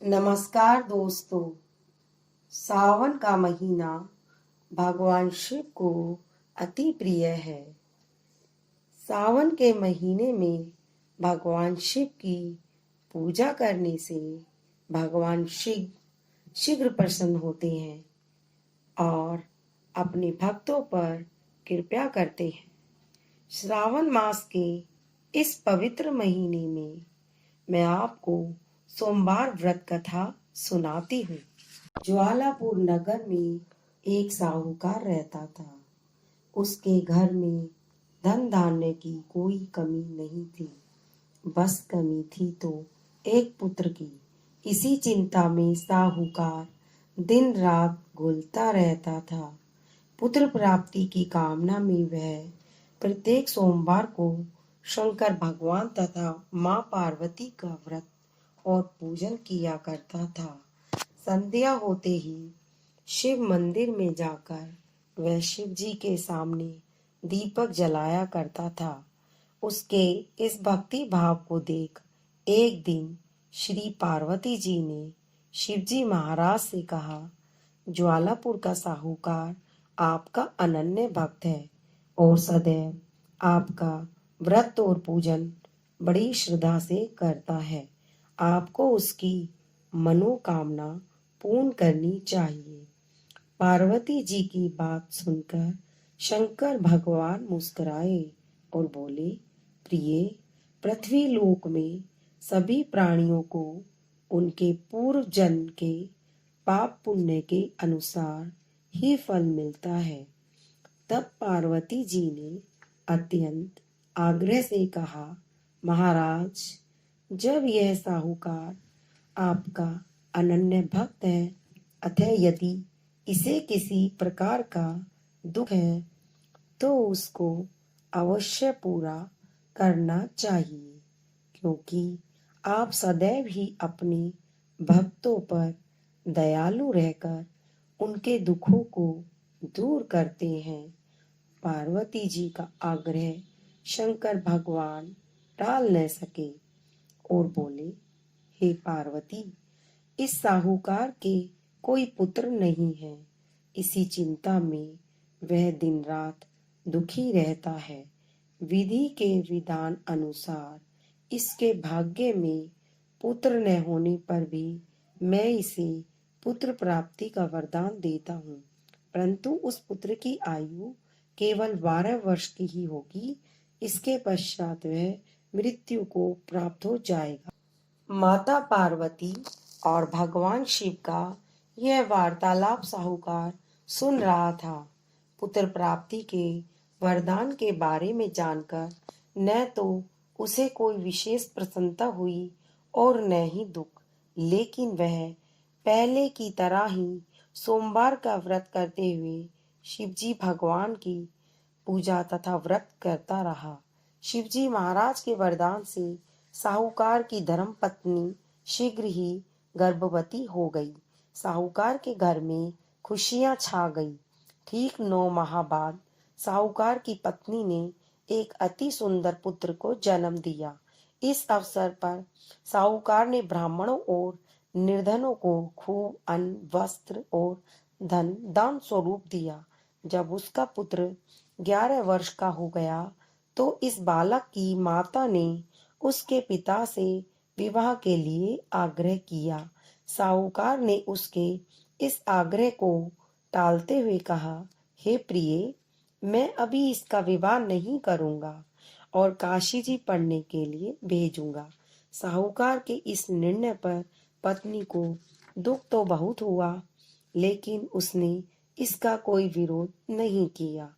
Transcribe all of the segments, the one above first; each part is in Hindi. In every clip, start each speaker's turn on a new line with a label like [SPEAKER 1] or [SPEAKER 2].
[SPEAKER 1] नमस्कार दोस्तों। सावन का महीना भगवान शिव को अति प्रिय है। सावन के महीने में भगवान शिव की पूजा करने से भगवान शिव शीघ्र प्रसन्न होते हैं और अपने भक्तों पर कृपा करते हैं। श्रावण मास के इस पवित्र महीने में मैं आपको सोमवार व्रत कथा सुनाती हूँ। ज्वालापुर नगर में एक साहूकार रहता था। उसके घर में धन धान्य की कोई कमी नहीं थी। बस कमी थी तो एक पुत्र की। इसी चिंता में साहूकार दिन रात घुलता रहता था। पुत्र प्राप्ति की कामना में वह प्रत्येक सोमवार को शंकर भगवान तथा माँ पार्वती का व्रत और पूजन किया करता था। संध्या होते ही शिव मंदिर में जाकर वह शिव जी के सामने दीपक जलाया करता था। उसके इस भक्ति भाव को देख एक दिन श्री पार्वती जी ने शिवजी महाराज से कहा, ज्वालापुर का साहूकार आपका अनन्य भक्त है और सदैव आपका व्रत और पूजन बड़ी श्रद्धा से करता है। आपको उसकी मनोकामना पूर्ण करनी चाहिए। पार्वती जी की बात सुनकर शंकर भगवान मुस्कुराए और बोले, प्रिय, पृथ्वी लोक में सभी प्राणियों को उनके पूर्व जन्म के पाप पुण्य के अनुसार ही फल मिलता है। तब पार्वती जी ने अत्यंत आग्रह से कहा, महाराज, जब यह साहूकार आपका अनन्य भक्त है, अतः यदि इसे किसी प्रकार का दुख है तो उसको अवश्य पूरा करना चाहिए, क्योंकि आप सदैव ही अपने भक्तों पर दयालु रहकर उनके दुखों को दूर करते हैं। पार्वती जी का आग्रह शंकर भगवान टाल न सके और बोले, हे पार्वती, इस साहूकार के कोई पुत्र नहीं है। इसी चिंता में वह दिन रात दुखी रहता है। विधि के विधान अनुसार इसके भाग्य में पुत्र न होने पर भी मैं इसे पुत्र प्राप्ति का वरदान देता हूँ, परंतु उस पुत्र की आयु केवल 12 वर्ष की ही होगी। इसके पश्चात वह मृत्यु को प्राप्त हो जाएगा। माता पार्वती और भगवान शिव का यह वार्तालाप साहूकार सुन रहा था। पुत्र प्राप्ति के वरदान के बारे में जानकर न तो उसे कोई विशेष प्रसन्नता हुई और न ही दुख, लेकिन वह पहले की तरह ही सोमवार का व्रत करते हुए शिवजी भगवान की पूजा तथा व्रत करता रहा। शिवजी महाराज के वरदान से साहूकार की धर्म पत्नी शीघ्र ही गर्भवती हो गई। साहूकार के घर में खुशियां छा गई। ठीक 9 माह बाद साहूकार की पत्नी ने एक अति सुंदर पुत्र को जन्म दिया। इस अवसर पर साहूकार ने ब्राह्मणों और निर्धनों को खूब अन्न, वस्त्र और धन दान स्वरूप दिया। जब उसका पुत्र 11 वर्ष का हो गया तो इस बालक की माता ने उसके पिता से विवाह के लिए आग्रह किया। साहूकार ने उसके इस आग्रह को टालते हुए कहा, हे प्रिय, मैं अभी इसका विवाह नहीं करूंगा और काशी जी पढ़ने के लिए भेजूंगा। साहूकार के इस निर्णय पर पत्नी को दुख तो बहुत हुआ, लेकिन उसने इसका कोई विरोध नहीं किया।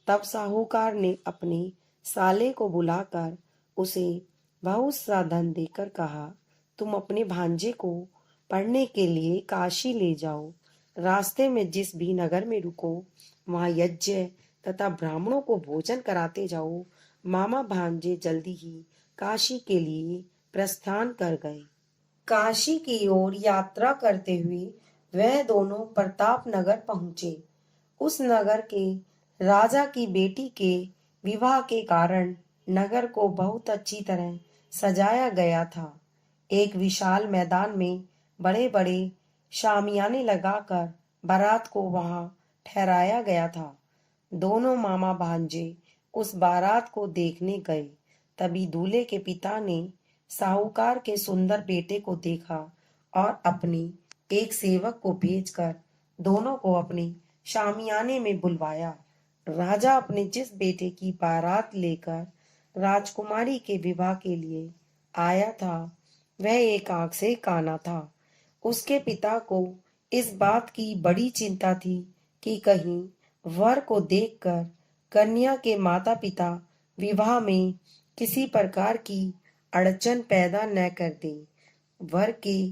[SPEAKER 1] तब साहूकार ने अपने साले को बुलाकर उसे बहुत सा धन देकर कहा, तुम अपने भांजे को पढ़ने के लिए काशी ले जाओ। रास्ते में जिस भी नगर में रुको वहां यज्ञ तथा ब्राह्मणों को भोजन कराते जाओ। मामा भांजे जल्दी ही काशी के लिए प्रस्थान कर गए। काशी की ओर यात्रा करते हुए वह दोनों प्रताप नगर पहुंचे। उस नगर के राजा की बेटी के विवाह के कारण नगर को बहुत अच्छी तरह सजाया गया था। एक विशाल मैदान में बड़े बड़े शामियाने लगाकर बारात को वहां ठहराया गया था। दोनों मामा भांजे उस बारात को देखने गए। तभी दूल्हे के पिता ने साहूकार के सुंदर बेटे को देखा और अपनी एक सेवक को भेजकर दोनों को अपने शामियाने में बुलवाया। राजा अपने जिस बेटे की बारात लेकर राजकुमारी के विवाह के लिए आया था वह एक आंख से काना था। उसके पिता को इस बात की बड़ी चिंता थी कि कहीं वर को देखकर कन्या के माता पिता विवाह में किसी प्रकार की अड़चन पैदा न कर दे। वर के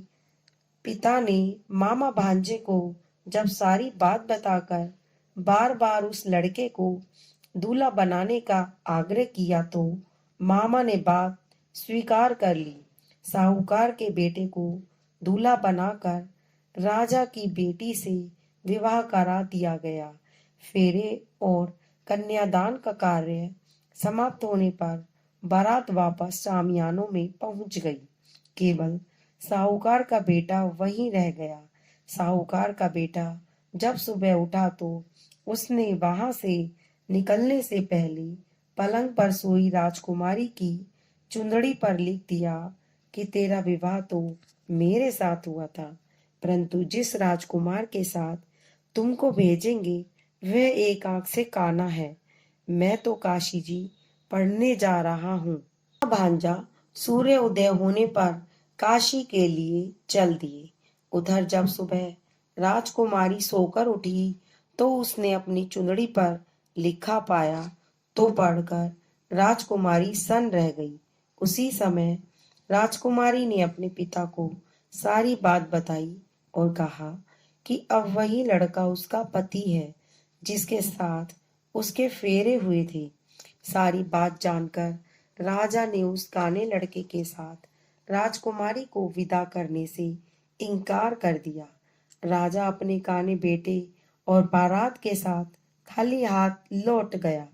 [SPEAKER 1] पिता ने मामा भांजे को जब सारी बात बताकर बार बार उस लड़के को दूल्हा बनाने का आग्रह किया तो मामा ने बात स्वीकार कर ली। साहूकार के बेटे को दूल्हा बनाकर राजा की बेटी से विवाह करा दिया गया। फेरे और कन्यादान का कार्य समाप्त होने पर बारात वापस शामियानों में पहुंच गई। केवल साहूकार का बेटा वहीं रह गया। साहूकार का बेटा जब सुबह उठा तो उसने वहां से निकलने से पहले पलंग पर सोई राजकुमारी की चुंदड़ी पर लिख दिया कि तेरा विवाह तो मेरे साथ हुआ था, परंतु जिस राजकुमार के साथ तुमको भेजेंगे वह एक आंख से काना है। मैं तो काशी जी पढ़ने जा रहा हूँ। भांजा सूर्य उदय होने पर काशी के लिए चल दिए। उधर जब सुबह राजकुमारी सोकर उठी तो उसने अपनी चुंदड़ी पर लिखा पाया तो पढ़कर राजकुमारी सन्न रह गई। उसी समय राजकुमारी ने अपने पिता को सारी बात बताई और कहा कि अब वही लड़का उसका पति है जिसके साथ उसके फेरे हुए थे। सारी बात जानकर राजा ने उस काने लड़के के साथ राजकुमारी को विदा करने से इनकार कर दिया। राजा अपने काने बेटे और बारात के साथ खाली हाथ लौट गया।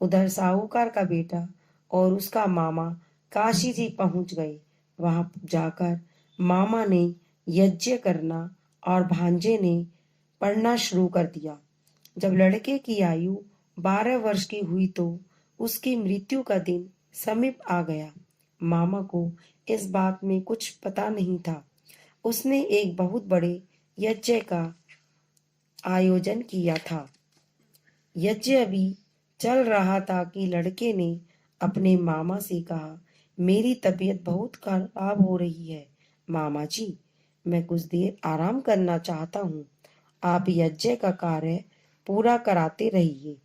[SPEAKER 1] उधर साहूकार का बेटा और उसका मामा काशी जी पहुंच गए। वहां जाकर मामा ने यज्ञ करना और भांजे ने पढ़ना शुरू कर दिया। जब लड़के की आयु 12 वर्ष की हुई तो उसकी मृत्यु का दिन समीप आ गया। मामा को इस बात में कुछ पता नहीं था। उसने एक बहुत बड़े यज्ञ का आयोजन किया था। यज्ञ अभी चल रहा था कि लड़के ने अपने मामा से कहा, मेरी तबीयत बहुत खराब हो रही है मामा जी, मैं कुछ देर आराम करना चाहता हूँ। आप यज्ञ का कार्य पूरा कराते रहिए।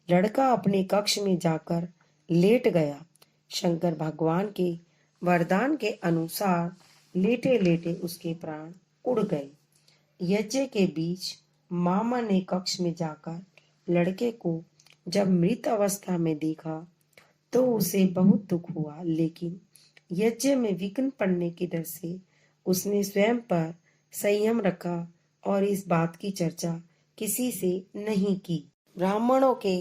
[SPEAKER 1] लड़का अपने कक्ष में जाकर लेट गया। शंकर भगवान के वरदान के अनुसार लेटे लेटे उसके प्राण उड़ गए। यज्ञ के बीच मामा ने कक्ष में जाकर लड़के को जब मृत अवस्था में देखा तो उसे बहुत दुख हुआ, लेकिन यज्ञ में विघ्न पड़ने के डर से उसने स्वयं पर संयम रखा और इस बात की चर्चा किसी से नहीं की। ब्राह्मणों के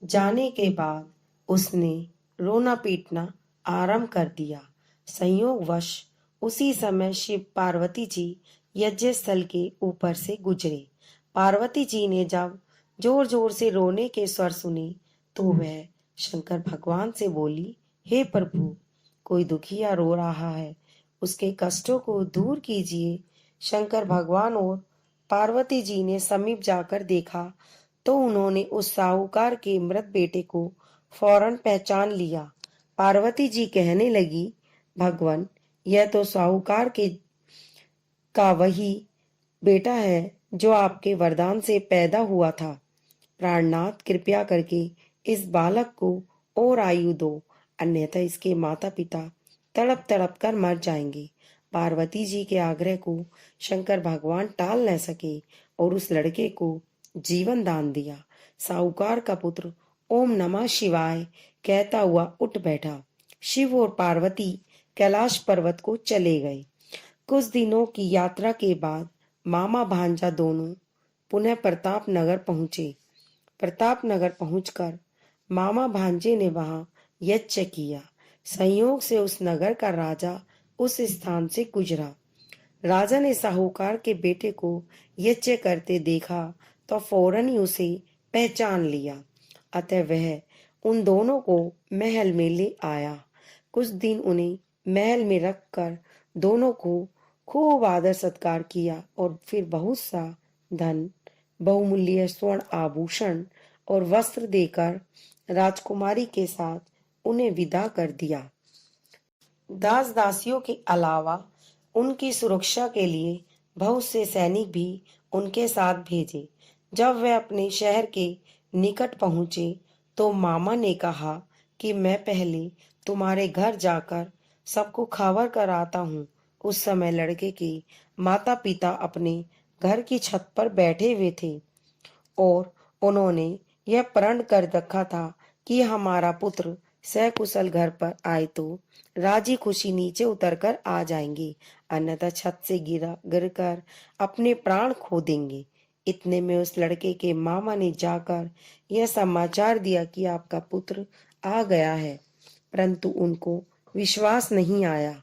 [SPEAKER 1] जाने के बाद उसने रोना पीटना आरंभ कर दिया। संयोगवश उसी समय शिव पार्वती जी यज्ञ स्थल के ऊपर से गुजरे। पार्वती जी ने जब जोर जोर से रोने के स्वर सुने तो वह शंकर भगवान से बोली, हे प्रभु, कोई दुखिया रो रहा है, उसके कष्टों को दूर कीजिए। शंकर भगवान और पार्वती जी ने समीप जाकर देखा तो उन्होंने उस साहूकार के मृत बेटे को फौरन पहचान लिया। पार्वती जी कहने लगी, भगवान, यह तो साहूकार के का वही बेटा है जो आपके वरदान से पैदा हुआ था। प्राणनाथ, कृपया करके इस बालक को और आयु दो, अन्यथा इसके माता पिता तड़प तड़प कर मर जाएंगे। पार्वती जी के आग्रह को शंकर भगवान टाल न सके और उस लड़के को जीवन दान दिया। साहूकार का पुत्र ओम नमः शिवाय कहता हुआ उठ बैठा। शिव और पार्वती कैलाश पर्वत को चले गए। कुछ दिनों की यात्रा के बाद मामा भांजा दोनों पुनः प्रताप नगर पहुंचे। प्रताप नगर पहुंचकर मामा भांजे ने वहां यज्ञ किया। संयोग से उस नगर का राजा उस स्थान से गुजरा। राजा ने साहूकार के बेटे को यज्ञ करते देखा तो फौरन ही उसे पहचान लिया। अतः वह उन दोनों को महल में ले आया। कुछ दिन उन्हें महल में रखकर दोनों को खूब आदर सत्कार किया और फिर बहुत सा धन, बहुमूल्य स्वर्ण आभूषण और वस्त्र देकर राजकुमारी के साथ उन्हें विदा कर दिया। दास दासियों के अलावा उनकी सुरक्षा के लिए बहुत से सैनिक भी उनके साथ भेजे। जब वे अपने शहर के निकट पहुंचे तो मामा ने कहा कि मैं पहले तुम्हारे घर जाकर सबको खबर कर आता हूँ। उस समय लड़के के माता पिता अपने घर की छत पर बैठे हुए थे और उन्होंने यह प्रण कर रखा था कि हमारा पुत्र सकुशल घर पर आए तो राजी खुशी नीचे उतरकर आ जाएंगे, अन्यथा छत से गिरकर अपने प्राण खो देंगे। इतने में उस लड़के के मामा ने जाकर यह समाचार दिया कि आपका पुत्र आ गया है, परंतु उनको विश्वास नहीं आया।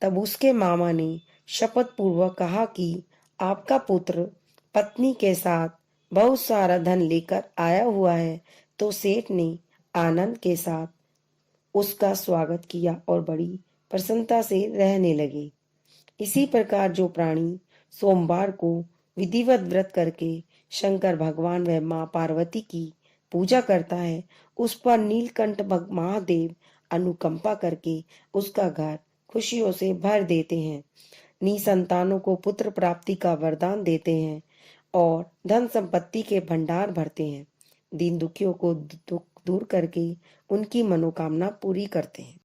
[SPEAKER 1] तब उसके मामा ने शपथ पूर्वक कहा कि आपका पुत्र पत्नी के साथ बहुत सारा धन लेकर आया हुआ है। तो सेठ ने आनंद के साथ उसका स्वागत किया और बड़ी प्रसन्नता से रहने लगे। इसी प्रकार जो प्राणी सोमवार को विधिवत व्रत करके शंकर भगवान व मां पार्वती की पूजा करता है, उस पर नीलकंठ महादेव अनुकंपा करके उसका घर खुशियों से भर देते हैं, निसंतानों को पुत्र प्राप्ति का वरदान देते हैं और धन संपत्ति के भंडार भरते हैं, दीन दुखियों को दुख दूर करके उनकी मनोकामना पूरी करते हैं।